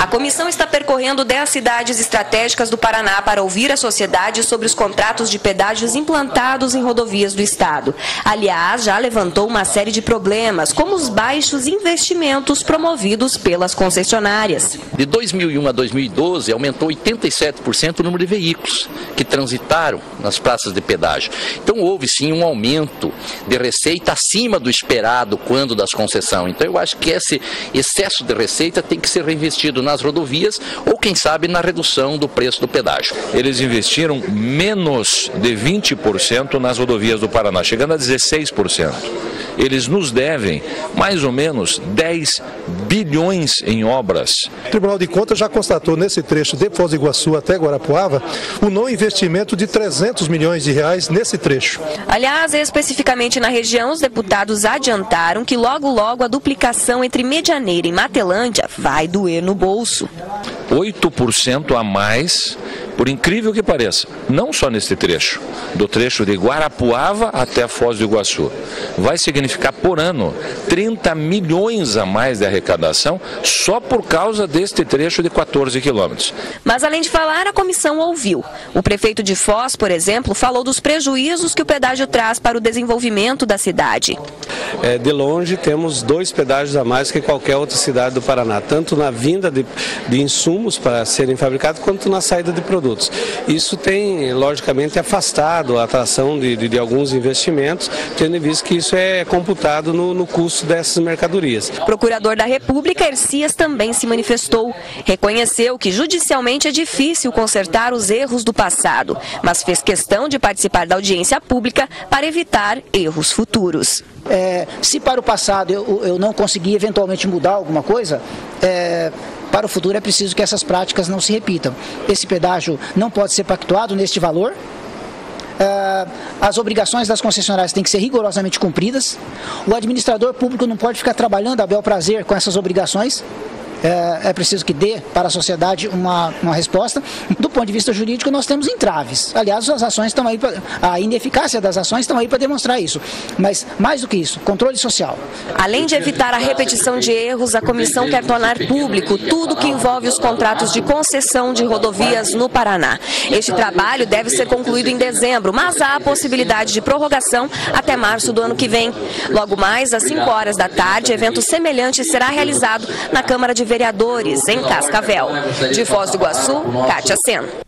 A comissão está percorrendo 10 cidades estratégicas do Paraná para ouvir a sociedade sobre os contratos de pedágios implantados em rodovias do estado. Aliás, já levantou uma série de problemas, como os baixos investimentos promovidos pelas concessionárias. De 2001 a 2012, aumentou 87% o número de veículos que transitaram nas praças de pedágio. Então houve sim um aumento de receita acima do esperado quando das concessões. Então eu acho que esse excesso de receita tem que ser reinvestido nas rodovias ou quem sabe na redução do preço do pedágio. Eles investiram menos de 20% nas rodovias do Paraná, chegando a 16%. Eles nos devem mais ou menos 10 bilhões em obras. O Tribunal de Contas já constatou nesse trecho de Foz do Iguaçu até Guarapuava o não investimento de 300 milhões de reais nesse trecho. Aliás, especificamente na região, os deputados adiantaram que logo a duplicação entre Medianeira e Matelândia vai doer no bolso. 8% a mais, por incrível que pareça, não só neste trecho, do trecho de Guarapuava até Foz do Iguaçu. Vai significar por ano 30 milhões a mais de arrecadação só por causa deste trecho de 14 quilômetros. Mas além de falar, a comissão ouviu. O prefeito de Foz, por exemplo, falou dos prejuízos que o pedágio traz para o desenvolvimento da cidade. De longe temos 2 pedágios a mais que qualquer outra cidade do Paraná, tanto na vinda de insumos para serem fabricados quanto na saída de produtos. Isso tem, logicamente, afastado a atração de alguns investimentos, tendo em vista que isso é computado no custo dessas mercadorias. O procurador da República, Hercias, também se manifestou. Reconheceu que judicialmente é difícil consertar os erros do passado, mas fez questão de participar da audiência pública para evitar erros futuros. Se para o passado eu não consegui eventualmente mudar alguma coisa, para o futuro é preciso que essas práticas não se repitam. Esse pedágio não pode ser pactuado neste valor. As obrigações das concessionárias têm que ser rigorosamente cumpridas. O administrador público não pode ficar trabalhando a bel prazer com essas obrigações. É preciso que dê para a sociedade uma resposta. Do ponto de vista jurídico, nós temos entraves. Aliás, as ações estão aí, a ineficácia das ações estão aí para demonstrar isso. Mas, mais do que isso, controle social. Além de evitar a repetição de erros, a comissão quer tornar público tudo que envolve os contratos de concessão de rodovias no Paraná. Este trabalho deve ser concluído em dezembro, mas há a possibilidade de prorrogação até março do ano que vem. Logo mais, às 5 horas da tarde, evento semelhante será realizado na Câmara de Vereadores, em Cascavel. De Foz do Iguaçu, Kátia Sena.